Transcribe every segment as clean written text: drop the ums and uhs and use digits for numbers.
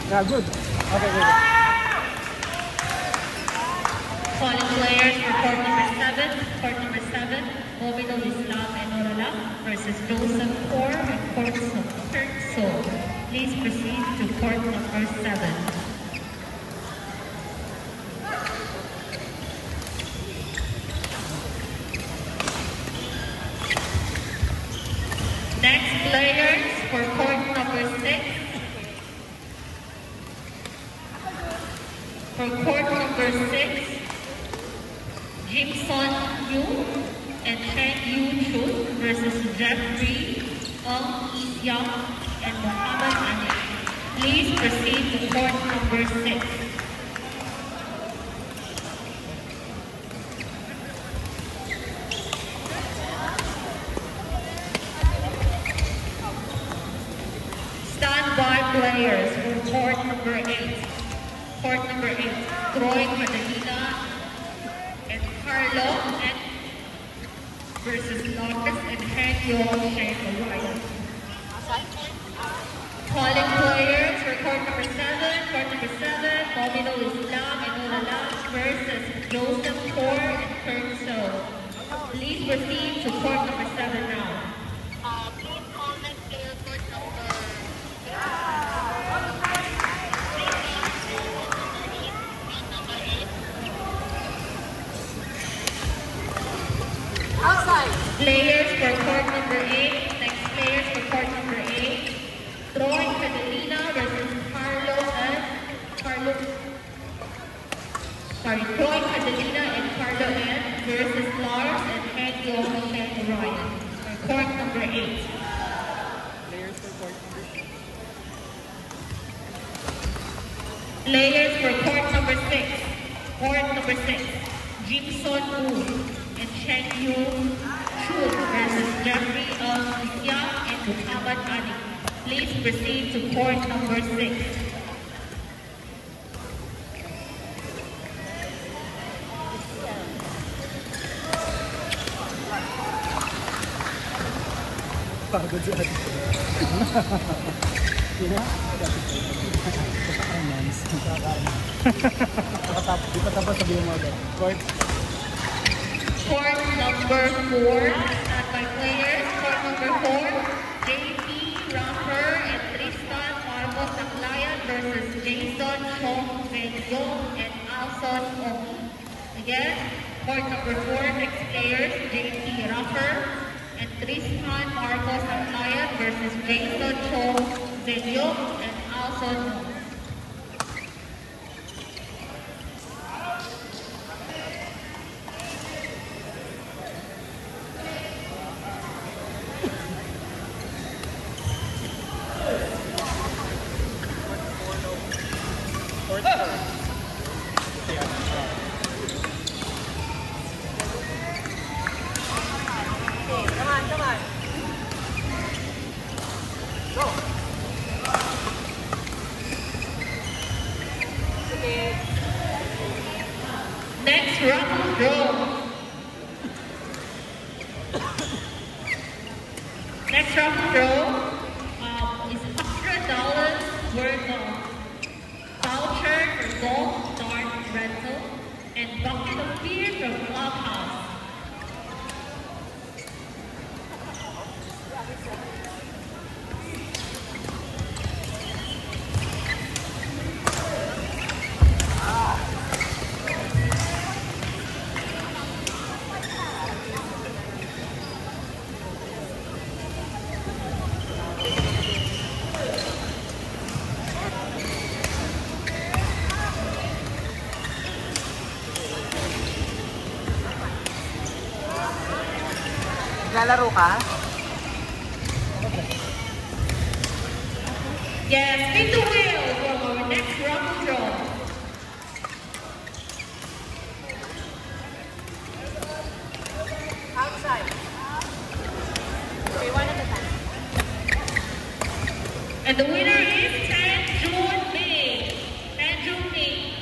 Yeah, good. Okay, good. Calling players for court number 7, Mominul Islam and Orala versus Joseph Kaur and Kurt Soul. Please proceed to court number 7. Next players for court number 6. For court number 6, Jimson Yu and Chen Yu Chun versus Jeffrey Ong Isyang and Muhammad Ali. Please proceed to court number 6. Standby players for court number 8. Court number 8, Troy Catalina and Carlo and versus Lopez and Henyo Shane Ryan. Calling players for court number 7, Mominul Islam and Orala versus Joseph Kaur and Kurt Soul. Please proceed to court number 7 now. Please call next player court number. Outside. Players for court number 8. Next players for court number 8. Troy Catalina versus Troy Catalina and Carlo N versus Lars and Henyo Shane Ryan. For court number 8. Players for court number 6. Players for court number 6. Court number 6. Jimson Wu and Chen Yu Chun versus Jeffrey Isyang and Muhammad Ali. Please proceed to court number 6. Pagod si Ate. Sino? Di pa tapos sabihin mo agad. Court. Court number 4. Standby players. Court number 4. JP Rapper and Tristan Marcos Aclayan versus Jason Chong Venyo and Alson Oki. Again, court number 4. Next players. JP Rapper and Tristan Marcos Aclayan versus Jason Chong Venyo and Alson Oki. Next round draw. Next round draw is $100 worth of voucher for golf dart rental and bucket of beer from Clubhouse. Naglalaro ka? Yes, spin the wheel for our next round draw. Outside. Okay, one at a time. And the winner is Tanjun Ming. Tanjun Ming,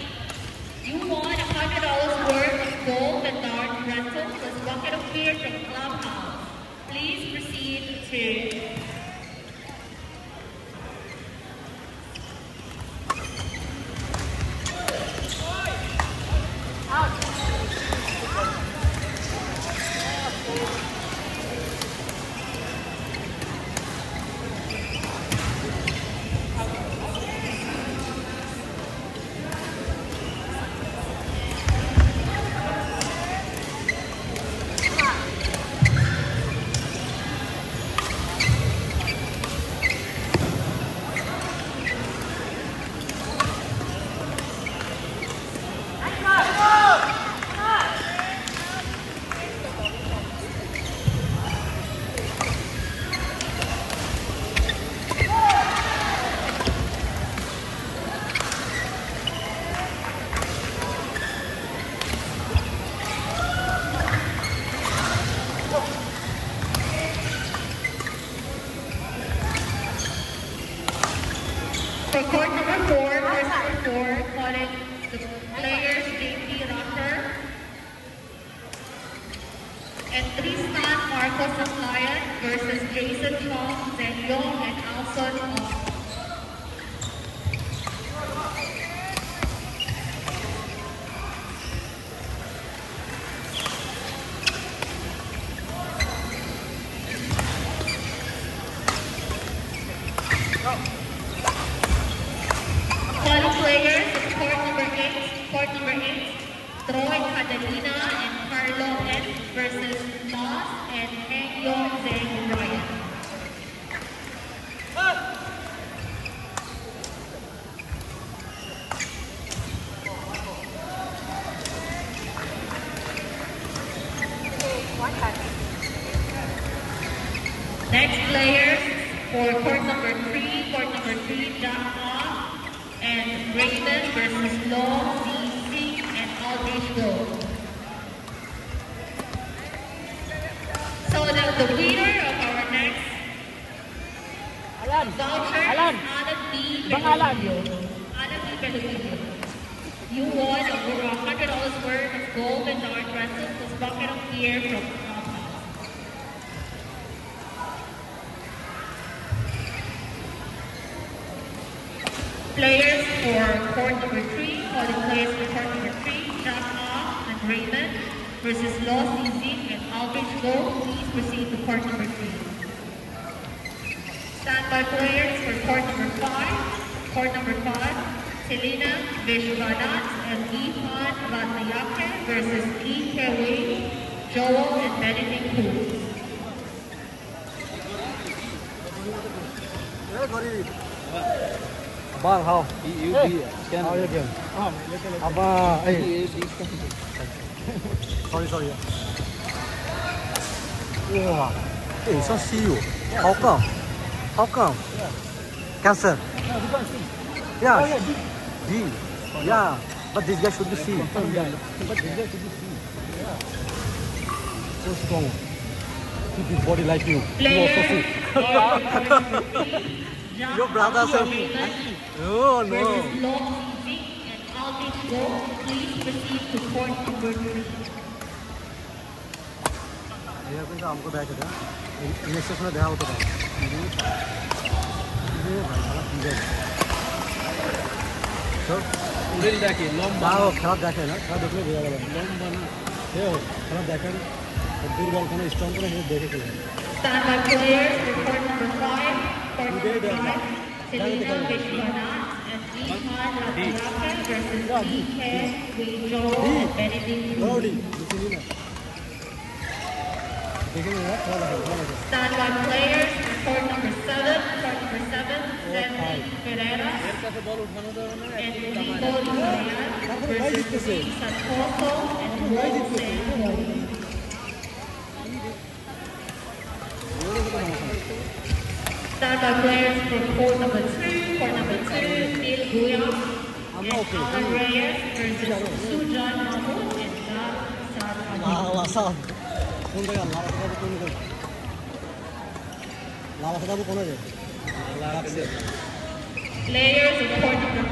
you won $100 worth of golf and dart rental plus bucket of beer from Clubhouse. Please proceed to 4, calling the players JP Rocker and Tristan Marcos Aclayan versus Jason Chong, Zeng Yong, and Alson Ong. Calling players of court number 8, Troy Catalina and Carlo N versus Moss and Heng Yong Zeng Ryan. Next players for court number 3, Jack Ma and Raymond versus Long, CC, and Aldrich Gold. So the winner of our next voucher is Alan B. Pellegrino. You won $100 worth of gold and dark dresses plus bucket of gear from players for court number 3, calling players for court number 3, Jack Ma and Raymond versus Law CZ and Aldrich Gold. Please proceed to court number 3. Standby players for court number 5, Selena Vishwanath and Ihan Vatayake versus Lee Kewei, Joel, and Benedict Cruz. Bang, how? You can. How you doing? Abang, hey. Sorry. Wow. Hey, so see you. How come? Cancer. No, this one C. Yeah. Oh, yeah, D. D. Yeah. But this guy should be C. But this guy should be C. Yeah. So strong. Keep his body like you. You also Players. see. Your brother said me. Oh no. Versus Long CZ and Aldrich Gold. Please proceed to court number 3. ये अपन का हमको बैठ था election में देखा होता था ये भाई साला ठीक तो Urin daki, lomba. बाहर खराब देखे ना खराब देखने गया वाला Lomba na. ये हो खराब देखे ना और दूर बॉल खाना स्ट्रांग करना है देखे के Standby players for court number 5, Selena Vishwanath and Ihan Vatayake versus DK, Joel, and Benedict Cruz. रोडी देखे ना थोड़ा लगा Standby players for court number 7, Zenny Ferreira Kaise ball uthana tha na? and Rico Lumayan versus Luis Santoso and Jose. Standby players for court number 2, Neil Guyam and Alan Reyes versus Sujan Mahmood and Gab Sarhadi. वासा कौन देगा लावा का कौन देगा लावा का कौन है Players of court number